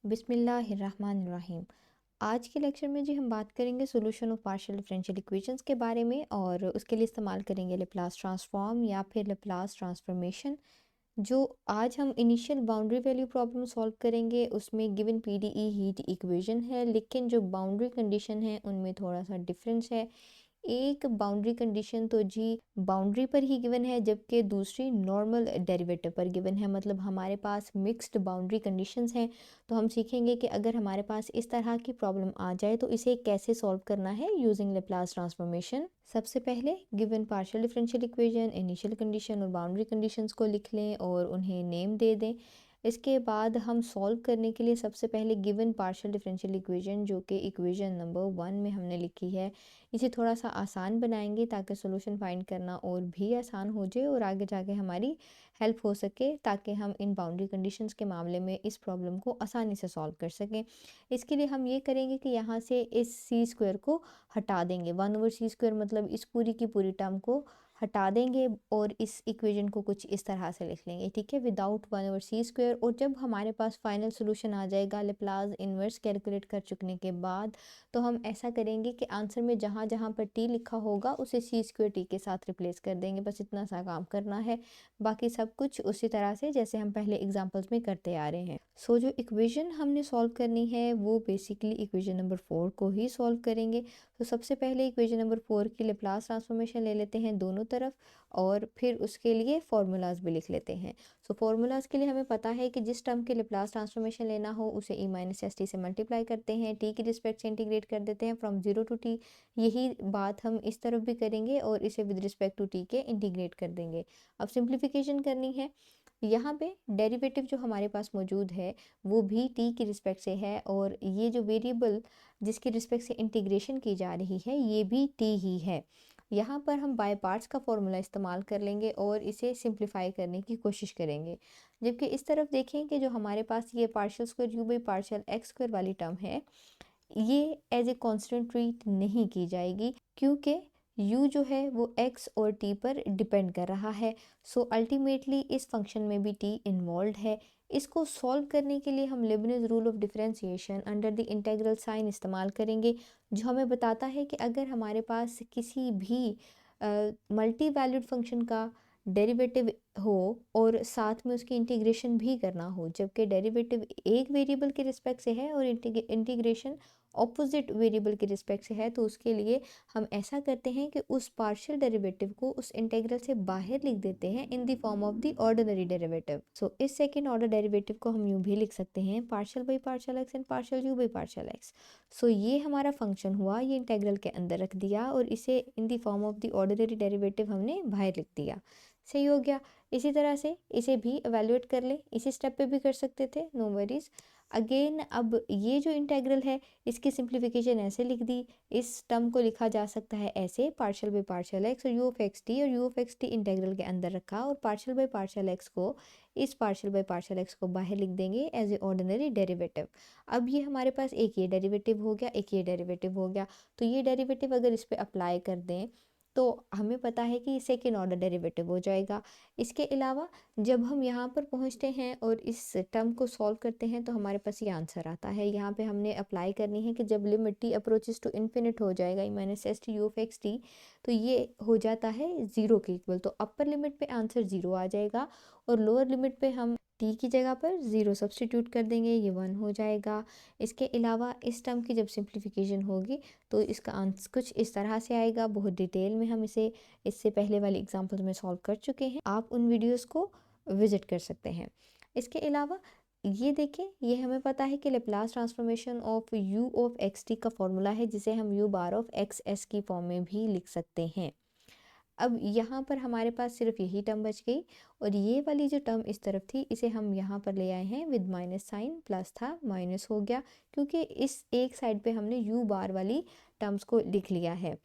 बिस्मिल्लाहिर्रहमानिर्रहीम। आज के लेक्चर में जी हम बात करेंगे solution of partial differential equations के बारे में और उसके लिए इस्तेमाल करेंगे लेप्लास ट्रांसफॉर्म या फिर लेप्लास ट्रांसफॉर्मेशन। जो आज हम initial boundary value problem solve करेंगे उसमें गिवन पीडीई हीट इक्वेशन है, लेकिन जो बाउंड्री कंडीशन है उनमें थोड़ा सा डिफरेंस है। एक बाउंड्री कंडीशन तो जी बाउंड्री पर ही गिवन है, जबकि दूसरी नॉर्मल डेरिवेटिव पर गिवन है। मतलब हमारे पास मिक्स्ड बाउंड्री कंडीशंस हैं। तो हम सीखेंगे कि अगर हमारे पास इस तरह की प्रॉब्लम आ जाए तो इसे कैसे सॉल्व करना है यूजिंग लेप्लास ट्रांसफॉर्मेशन। सबसे पहले given partial differential equation, initial condition और बाउंड्री कंडीशंस को लिख लें और उन्हें नेम दे दें। इसके बाद हम सॉल्व करने के लिए सबसे पहले गिवन पार्शियल डिफरेंशियल इक्वेशन जो कि इक्वेशन नंबर 1 में हमने लिखी है, इसे थोड़ा सा आसान बनाएंगे ताकि सॉल्यूशन फाइंड करना और भी आसान हो जाए और आगे जाके हमारी हेल्प हो सके, ताकि हम इन बाउंड्री कंडीशंस के मामले में इस प्रॉब्लम को आसानी से सॉल्व कर सकें। इसके लिए हम ये करेंगे कि यहाँ से इस सी स्क्वायर को हटा देंगे। 1/c² मतलब इस पूरी की पूरी टर्म को हटा देंगे और इस इक्वेशन को कुछ इस तरह से लिख लेंगे, ठीक है, विदाउट 1/c²। और जब हमारे पास फाइनल सोल्यूशन आ जाएगा लेप्लास इन्वर्स कैलकुलेट कर चुकने के बाद, तो हम ऐसा करेंगे कि आंसर में जहाँ जहाँ पर टी लिखा होगा उसे c² टी के साथ रिप्लेस कर देंगे। बस इतना सा काम करना है, बाकी सब कुछ उसी तरह से जैसे हम पहले एग्जांपल्स में करते आ रहे हैं। जो इक्वेशन हमने सॉल्व करनी है वो बेसिकली इक्वेशन नंबर 4 को ही सॉल्व करेंगे। तो सबसे पहले इक्वेशन नंबर 4 की लेप्लास ट्रांसफॉर्मेशन ले लेते हैं दोनों तरफ और फिर उसके लिए फार्मूलाज भी लिख लेते हैं। फार्मूलाज के लिए हमें पता है कि जिस टर्म के लेप्लास ट्रांसफॉर्मेशन लेना हो उसे e-st से मल्टीप्लाई करते हैं, टी की रिस्पेक्ट से इंटीग्रेट कर देते हैं फ्रॉम 0 टू टी। यही बात हम इस तरफ भी करेंगे और इसे विद रिस्पेक्ट टू टी के इंटीग्रेट कर देंगे। अब सिंप्लीफिकेशन करनी है। यहाँ पे डेरिवेटिव जो हमारे पास मौजूद है वो भी टी की रिस्पेक्ट से है और ये जो वेरिएबल जिसकी रिस्पेक्ट से इंटीग्रेशन की जा रही है ये भी टी ही है। यहाँ पर हम बाय पार्ट्स का फॉर्मूला इस्तेमाल कर लेंगे और इसे सिंप्लीफाई करने की कोशिश करेंगे। जबकि इस तरफ देखें कि जो हमारे पास ये partial square you by partial x square वाली टर्म है, ये एज ए कांस्टेंट ट्रीट नहीं की जाएगी क्योंकि u जो है वो x और t पर डिपेंड कर रहा है। अल्टीमेटली इस फंक्शन में भी t इन्वॉल्व है। इसको सॉल्व करने के लिए हम Leibniz rule of differentiation under the integral sign इस्तेमाल करेंगे, जो हमें बताता है कि अगर हमारे पास किसी भी मल्टी वैल्यूड फंक्शन का डेरिवेटिव हो और साथ में उसकी इंटीग्रेशन भी करना हो, जबकि डेरिवेटिव एक वेरिएबल के रिस्पेक्ट से है और इंटीग्रेशन ऑपोजिट वेरिएबल के रिस्पेक्ट से है, तो उसके लिए हम ऐसा करते हैं कि उस पार्शियल डेरिवेटिव को उस इंटीग्रल से बाहर लिख देते हैं in the form of the ordinary derivative. इस सेकंड ऑर्डर डेरिवेटिव को हम यूं भी लिख सकते हैं partial by partial x and partial you by partial x. ये हमारा फंक्शन हुआ, ये इंटीग्रल के अंदर रख दिया और इसे in the form of the ordinary derivative हमने बाहर लिख दिया। सही हो गया। इसी तरह से इसे भी एवेलुएट कर लें, इसी स्टेप पे भी कर सकते थे, नो वरीज। अगेन अब ये जो इंटीग्रल है इसकी सिंप्लीफिकेशन ऐसे लिख दी। इस टर्म को लिखा जा सकता है ऐसे पार्शियल बाई पार्शियल एक्स और यू ऑफ एक्स टी, और you of x T integral के अंदर रखा और पार्शियल बाई पार्शियल एक्स को इस पार्शियल बाई पार्शियल एक्स को बाहर लिख देंगे एज ए ऑर्डिनरी डेरिवेटिव। अब ये हमारे पास एक ये डेरिवेटिव हो गया, एक ये डेरिवेटिव हो गया। तो ये डेरिवेटिव अगर इस पर अप्लाई कर दें तो हमें पता है कि सेकेंड ऑर्डर डेरिवेटिव हो जाएगा। इसके अलावा जब हम यहाँ पर पहुँचते हैं और इस टर्म को सॉल्व करते हैं तो हमारे पास ये आंसर आता है। यहाँ पे हमने अप्लाई करनी है कि जब limit t approaches to infinite हो जाएगा e-st u of x T, तो ये हो जाता है 0 के इक्वल। तो अपर लिमिट पे आंसर 0 आ जाएगा और लोअर लिमिट पे हम टी की जगह पर 0 सब्सटीट्यूट कर देंगे, ये 1 हो जाएगा। इसके अलावा इस टर्म की जब सिंप्लीफिकेशन होगी तो इसका आंसर कुछ इस तरह से आएगा। बहुत डिटेल में हम इसे इससे पहले वाले एग्जाम्पल में सॉल्व कर चुके हैं, आप उन वीडियोस को विजिट कर सकते हैं। इसके अलावा ये देखें, ये हमें पता है कि Laplace transformation of u of x T का फॉर्मूला है, जिसे हम u bar of x S की फॉर्म में भी लिख सकते हैं। अब यहाँ पर हमारे पास सिर्फ यही टर्म बच गई और ये वाली जो टर्म इस तरफ थी इसे हम यहाँ पर ले आए हैं विद माइनस साइन, प्लस था माइनस हो गया क्योंकि इस एक साइड पे हमने u बार वाली टर्म्स को लिख लिया है।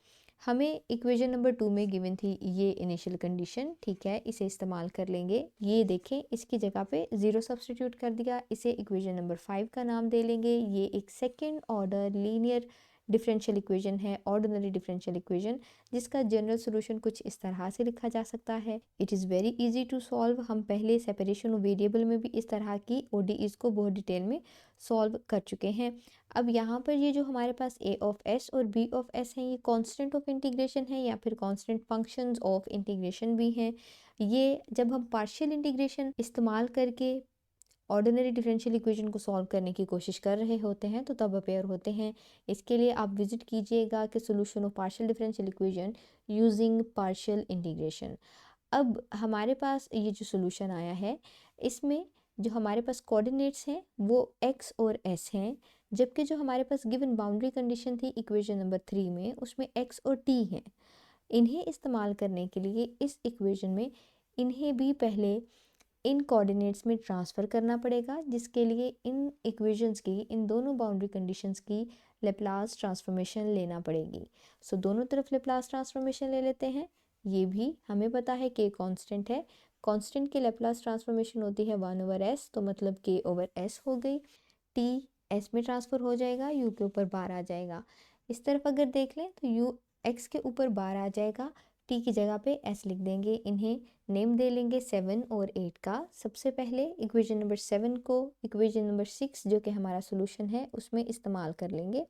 हमें इक्वेशन नंबर 2 में गिवन थी ये इनिशियल कंडीशन, ठीक है, इसे इस्तेमाल कर लेंगे। ये देखें, इसकी जगह पे 0 सब्सटीट्यूट कर दिया, इसे इक्वेशन नंबर 5 का नाम दे लेंगे। ये एक second order linear differential equation है, ऑर्डिनरी डिफरेंशियल इक्वेशन, जिसका जनरल सोल्यूशन कुछ इस तरह से लिखा जा सकता है। It is very easy to solve. हम पहले सेपरेशन ऑफ वेरिएबल में भी इस तरह की ODEs को बहुत डिटेल में सॉल्व कर चुके हैं। अब यहाँ पर ये जो हमारे पास a ऑफ s और b ऑफ s हैं, ये कांस्टेंट ऑफ इंटीग्रेशन है या फिर कांस्टेंट फंक्शंस ऑफ इंटीग्रेशन भी हैं। ये जब हम पार्शियल इंटीग्रेशन इस्तेमाल करके ऑर्डिनरी डिफरेंशियल इक्वेशन को सॉल्व करने की कोशिश कर रहे होते हैं तो तब अपेयर होते हैं। इसके लिए आप विजिट कीजिएगा कि solution of partial differential equation using partial integration. अब हमारे पास ये जो सोल्यूशन आया है, इसमें जो हमारे पास कोऑर्डिनेट्स हैं वो x और s हैं, जबकि जो हमारे पास गिवन बाउंड्री कंडीशन थी इक्वेशन नंबर 3 में, उसमें x और t हैं। इन्हें इस्तेमाल करने के लिए इस इक्वेशन में इन्हें भी पहले इन कोऑर्डिनेट्स में ट्रांसफ़र करना पड़ेगा, जिसके लिए इन इक्वेशंस की, इन दोनों बाउंड्री कंडीशंस की लेप्लास ट्रांसफॉर्मेशन लेना पड़ेगी। सो दोनों तरफ लेप्लास ट्रांसफॉर्मेशन ले लेते हैं। ये भी हमें पता है कि कांस्टेंट है, कांस्टेंट की लेप्लास ट्रांसफॉर्मेशन होती है 1/s, तो मतलब k/s हो गई। t s में ट्रांसफ़र हो जाएगा, u के ऊपर बार आ जाएगा। इस तरफ अगर देख लें तो u x के ऊपर बार आ जाएगा, t की जगह पे s लिख देंगे। इन्हें नेम दे लेंगे 7 और 8 का। सबसे पहले इक्वेशन नंबर 7 को इक्वेशन नंबर 6 जो कि हमारा सोल्यूशन है उसमें इस्तेमाल कर लेंगे।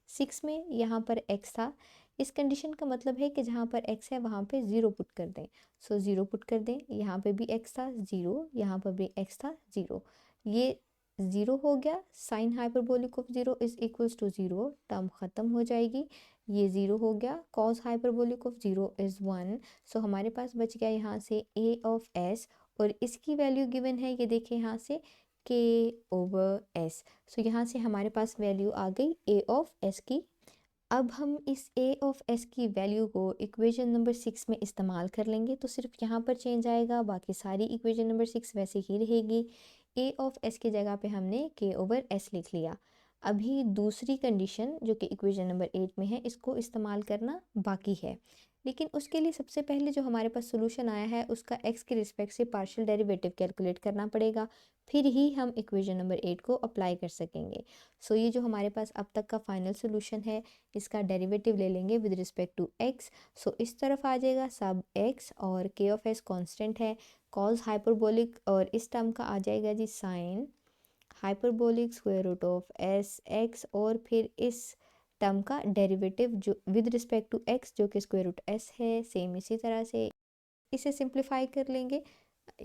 6 में यहाँ पर x था, इस कंडीशन का मतलब है कि जहाँ पर x है वहाँ पे 0 पुट कर दें। सो 0 पुट कर दें, यहाँ पे भी x था 0, यहाँ पर भी x था 0। ये 0 हो गया, sine hyperbolic of 0 is equals to 0, term ख़त्म हो जाएगी। ये 0 हो गया, cos hyperbolic of 0 is 1। So हमारे पास बच गया यहाँ से a ऑफ s, और इसकी वैल्यू गिवन है, ये देखें यहाँ से k/s। सो यहाँ से हमारे पास वैल्यू आ गई a ऑफ s की। अब हम इस a ऑफ s की वैल्यू को इक्वेशन नंबर 6 में इस्तेमाल कर लेंगे, तो सिर्फ यहाँ पर चेंज आएगा, बाकी सारी इक्वेशन नंबर 6 वैसे ही रहेगी। a ऑफ s की जगह पे हमने k/s लिख लिया। अभी दूसरी कंडीशन जो कि इक्वेशन नंबर 8 में है, इसको इस्तेमाल करना बाकी है, लेकिन उसके लिए सबसे पहले जो हमारे पास सोल्यूशन आया है उसका x के रिस्पेक्ट से पार्शियल डेरिवेटिव कैलकुलेट करना पड़ेगा, फिर ही हम इक्वेशन नंबर 8 को अप्लाई कर सकेंगे। सो ये जो हमारे पास अब तक का फाइनल सोल्यूशन है, इसका डेरिवेटिव ले लेंगे with respect to x। So इस तरफ आ जाएगा सब x, और k ऑफ s कांस्टेंट है, कॉस हाइपरबोलिक, और इस टर्म का आ जाएगा जी sine hyperbolic square root of s x, और फिर इस टर्म का डेरिवेटिव जो विद रिस्पेक्ट टू x जो कि स्क्वायर रूट s है, सेम इसी तरह से इसे सिंप्लीफाई कर लेंगे।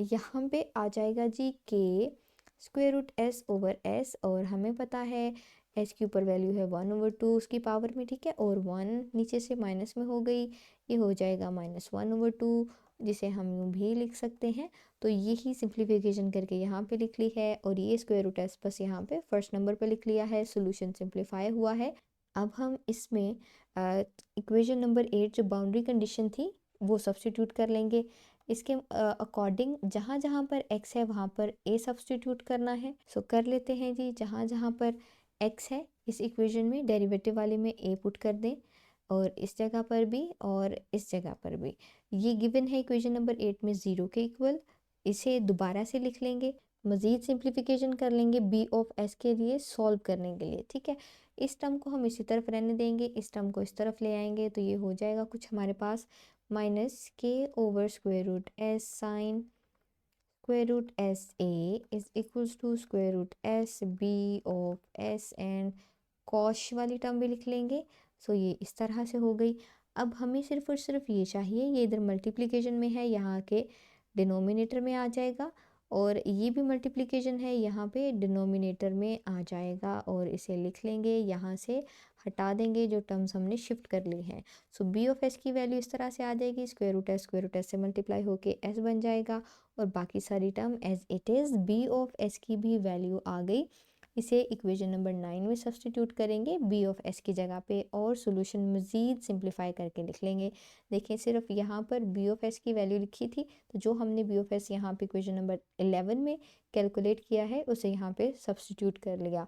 यहाँ पे आ जाएगा G k square root s over s, और हमें पता है s के ऊपर वैल्यू है 1/2 उसकी पावर में, ठीक है, और 1 नीचे से माइनस में हो गई, ये हो जाएगा -1/2, जिसे हम यूँ भी लिख सकते हैं। तो यही सिंप्लीफिकेशन करके यहाँ पे लिख ली है, और ये स्क्वायर रूट s बस यहाँ पे फर्स्ट नंबर पे लिख लिया है। सोल्यूशन सिंप्लीफाई हुआ है। अब हम इसमें इक्वेशन नंबर 8 जो बाउंड्री कंडीशन थी वो सब्स्टिट्यूट कर लेंगे। इसके अकॉर्डिंग जहाँ जहाँ पर x है वहाँ पर a सब्स्टिट्यूट करना है। सो कर लेते हैं जी, जहाँ जहाँ पर x है इस इक्वेशन में डेरिवेटिव वाले में a पुट कर दें, और इस जगह पर भी और इस जगह पर भी। ये गिवन है इक्वेशन नंबर 8 में 0 के इक्वल। इसे दोबारा से लिख लेंगे, मज़ीद सिंप्लीफिकेशन कर लेंगे b ऑफ s के लिए सॉल्व करने के लिए, ठीक है। इस टर्म को हम इसी तरफ रहने देंगे, इस टर्म को इस तरफ ले आएंगे, तो ये हो जाएगा कुछ हमारे पास -k/√s sine square root s a is equals to square root s b of s, and cosh वाली टर्म भी लिख लेंगे। सो ये इस तरह से हो गई। अब हमें सिर्फ और सिर्फ ये चाहिए, ये इधर मल्टीप्लिकेशन में है, यहाँ के डिनोमिनेटर में आ जाएगा, और ये भी मल्टीप्लिकेशन है, यहाँ पे डिनोमिनेटर में आ जाएगा, और इसे लिख लेंगे, यहाँ से हटा देंगे जो टर्म्स हमने शिफ्ट कर ली हैं। सो b ऑफ s की वैल्यू इस तरह से आ जाएगी, स्क्वायर रूट s से मल्टीप्लाई होके s बन जाएगा, और बाकी सारी term as it is. b of s की भी वैल्यू आ गई, इसे इक्वेशन नंबर 9 में सब्स्टिट्यूट करेंगे b ऑफ s की जगह पे, और सोल्यूशन मज़ीद सिंप्लीफाई करके लिख लेंगे। देखिए सिर्फ यहाँ पर b ऑफ s की वैल्यू लिखी थी, तो जो हमने b ऑफ s यहाँ पे इक्वेशन नंबर 11 में कैलकुलेट किया है उसे यहाँ पे सब्स्टिट्यूट कर लिया।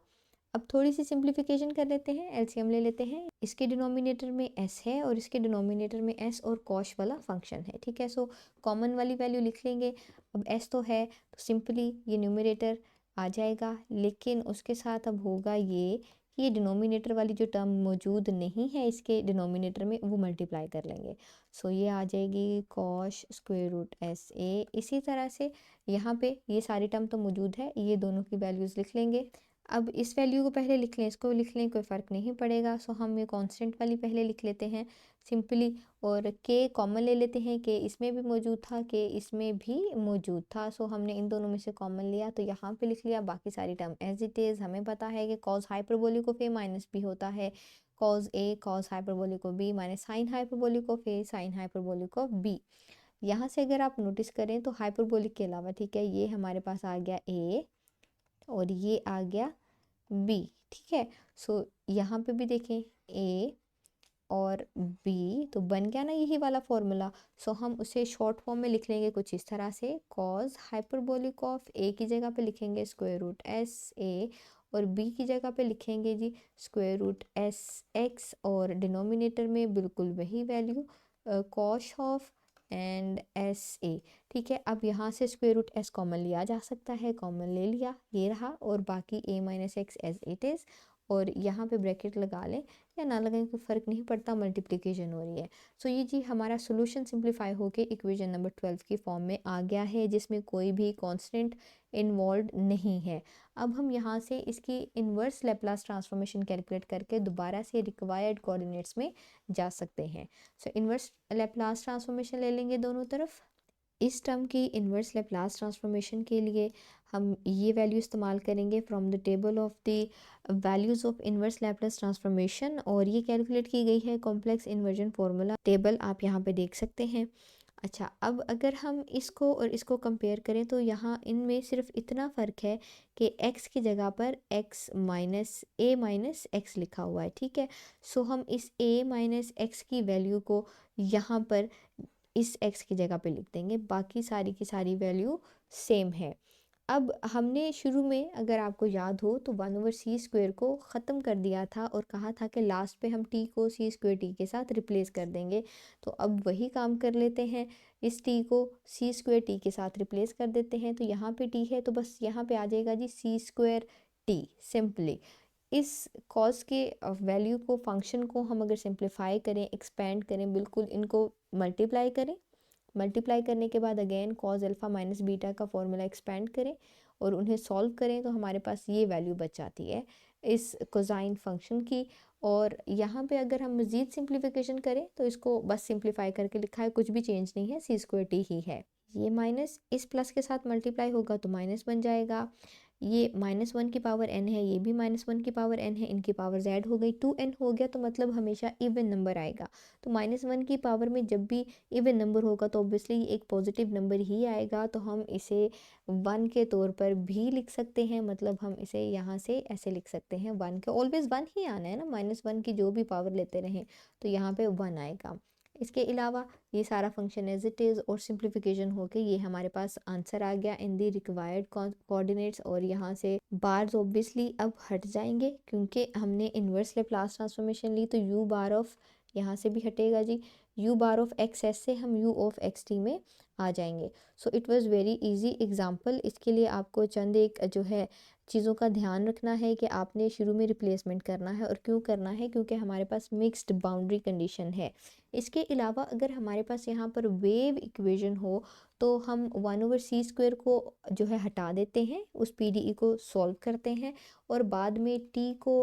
अब थोड़ी सी सिंप्लीफिकेशन कर लेते हैं, एलसीएम ले लेते हैं। इसके डिनोमिनेटर में s है और इसके डिनोमिनेटर में s और कॉश वाला फंक्शन है, ठीक है। सो कॉमन वाली वैल्यू लिख लेंगे। अब s तो है तो सिंपली ये न्यूमरेटर आ जाएगा, लेकिन उसके साथ अब होगा ये कि ये डिनोमिनेटर वाली जो टर्म मौजूद नहीं है इसके डिनोमिनेटर में, वो मल्टीप्लाई कर लेंगे। सो ये आ जाएगी cosh square root S A. इसी तरह से यहाँ पे ये सारी टर्म तो मौजूद है, ये दोनों की वैल्यूज़ लिख लेंगे। अब इस वैल्यू को पहले लिख लें, इसको लिख लें, कोई फ़र्क नहीं पड़ेगा। सो हम ये कांस्टेंट वाली पहले लिख लेते हैं सिंपली, और के कॉमन ले लेते हैं। के इसमें भी मौजूद था, के इसमें भी मौजूद था। सो हमने इन दोनों में से कॉमन लिया तो यहाँ पे लिख लिया। बाकी सारी टर्म एज इट इज़। हमें पता है कि cos hyperbolic of A minus B होता है cos A, cos hyperbolic of B minus sine hyperbolic of A, sine hyperbolic of B. यहाँ से अगर आप नोटिस करें तो हाइपरबोलिक के अलावा, ठीक है, ये हमारे पास आ गया ए और ये आ गया बी, ठीक है। सो यहाँ पे भी देखें ए और बी तो बन गया ना यही वाला फॉर्मूला। सो हम उसे शॉर्ट फॉर्म में लिख लेंगे कुछ इस तरह से, कॉस हाइपरबोलिक ऑफ ए की जगह पे लिखेंगे स्क्वायर रूट एस ए, और बी की जगह पे लिखेंगे जी स्क्वायर रूट एस एक्स, और डिनोमिनेटर में बिल्कुल वही value cosh of and S A, ठीक है। अब यहाँ से स्क्वायर रूट एस कॉमन लिया जा सकता है, कॉमन ले लिया, ये रहा, और बाकी a minus x as it is, और यहाँ पे ब्रैकेट लगा लें या ना लगाएं, कोई फ़र्क नहीं पड़ता, मल्टीप्लिकेशन हो रही है। सो ये जी हमारा सोल्यूशन सिंप्लीफाई होके इक्वेशन नंबर 12 की फॉर्म में आ गया है, जिसमें कोई भी कांस्टेंट इन्वॉल्व नहीं है। अब हम यहाँ से इसकी इन्वर्स लैप्लास ट्रांसफॉर्मेशन कैलकुलेट करके दोबारा से रिक्वायर्ड कोऑर्डिनेट्स में जा सकते हैं। सो इन्वर्स लैप्लास ट्रांसफॉर्मेशन ले लेंगे दोनों तरफ। इस टर्म की इन्वर्स लैप्लास ट्रांसफॉर्मेशन के लिए हम ये वैल्यू इस्तेमाल करेंगे from the table of the values of inverse Laplace transformation, और ये कैलकुलेट की गई है कॉम्प्लेक्स इन्वर्जन फार्मूला टेबल, आप यहाँ पे देख सकते हैं। अच्छा, अब अगर हम इसको और इसको कंपेयर करें तो यहाँ इनमें सिर्फ इतना फ़र्क है कि x की जगह पर x माइनस ए माइनस एक्स लिखा हुआ है, ठीक है। सो हम इस a माइनस एक्स की वैल्यू को यहाँ पर इस x की जगह पे लिख देंगे, बाकी सारी की सारी वैल्यू सेम है। अब हमने शुरू में, अगर आपको याद हो, तो 1/c² को ख़त्म कर दिया था और कहा था कि लास्ट पे हम t को c² के साथ रिप्लेस कर देंगे। तो अब वही काम कर लेते हैं, इस t को c² के साथ रिप्लेस कर देते हैं। तो यहाँ पे t है तो बस यहाँ पे आ जाएगा जी c²t सिंपली। इस कॉस के वैल्यू को, फंक्शन को हम अगर सिंप्लीफाई करें, एक्सपेंड करें, बिल्कुल इनको मल्टीप्लाई करें, मल्टीप्लाई करने के बाद again cos alpha minus beta का फॉर्मूला एक्सपेंड करें और उन्हें सॉल्व करें, तो हमारे पास ये वैल्यू बच जाती है इस कोसाइन फंक्शन की। और यहाँ पे अगर हम मज़ीद सिंप्लीफिकेशन करें तो इसको बस सिंप्लीफाई करके लिखा है, कुछ भी चेंज नहीं है, c² ही है। ये माइनस इस प्लस के साथ मल्टीप्लाई होगा तो माइनस बन जाएगा। ये -1 की पावर n है, ये भी -1 की पावर n है, इनकी पावर z हो गई, 2n हो गया, तो मतलब हमेशा इवन नंबर आएगा। तो -1 की पावर में जब भी इवन नंबर होगा तो ऑब्वियसली एक पॉजिटिव नंबर ही आएगा। तो हम इसे 1 के तौर पर भी लिख सकते हैं, मतलब हम इसे यहाँ से ऐसे लिख सकते हैं, 1 के ऑलवेज़ 1 ही आना है ना, -1 की जो भी पावर लेते रहें तो यहाँ पे 1 आएगा। इसके अलावा ये सारा फंक्शन एज इट इज़ और सिंप्लीफिकेशन होके ये हमारे पास आंसर आ गया इन दी रिक्वायर्ड कोऑर्डिनेट्स। और यहाँ से बार्स ऑब्वियसली अब हट जाएंगे क्योंकि हमने इन्वर्स लैप्लास ट्रांसफॉर्मेशन ली, तो यू बार ऑफ यहाँ से भी हटेगा जी, u bar of x s से हम यू ऑफ एक्स टी में आ जाएंगे। So it was very easy example. इसके लिए आपको चंद एक जो है चीज़ों का ध्यान रखना है कि आपने शुरू में रिप्लेसमेंट करना है, और क्यों करना है, क्योंकि हमारे पास मिक्स्ड बाउंड्री कंडीशन है। इसके अलावा अगर हमारे पास यहाँ पर वेव इक्वेशन हो तो हम 1/c² को जो है हटा देते हैं, उस PDE को सॉल्व करते हैं और बाद में t को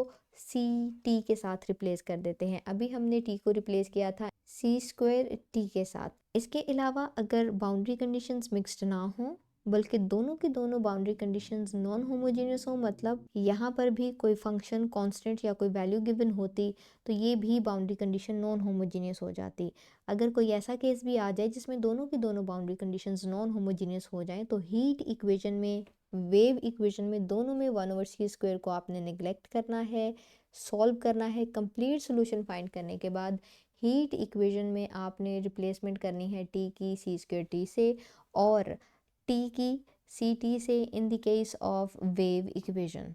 ct के साथ रिप्लेस कर देते हैं। अभी हमने t को रिप्लेस किया था c² के साथ। इसके अलावा अगर बाउंड्री कंडीशंस मिक्स्ड ना हो बल्कि दोनों की दोनों बाउंड्री कंडीशंस नॉन होमोजेनियस हो, मतलब यहाँ पर भी कोई फंक्शन कांस्टेंट या कोई वैल्यू गिवन होती तो ये भी बाउंड्री कंडीशन नॉन होमोजेनियस हो जाती। अगर कोई ऐसा केस भी आ जाए जिसमें दोनों की दोनों बाउंड्री कंडीशंस नॉन होमोजेनियस हो जाएं, तो हीट इक्वेशन में, वेव इक्वेशन में, दोनों में 1/c² को आपने निगलेक्ट करना है, सॉल्व करना है। कंप्लीट सोल्यूशन फाइंड करने के बाद हीट इक्वेशन में आपने रिप्लेसमेंट करनी है t की c² से और t की ct से in the case of wave equation.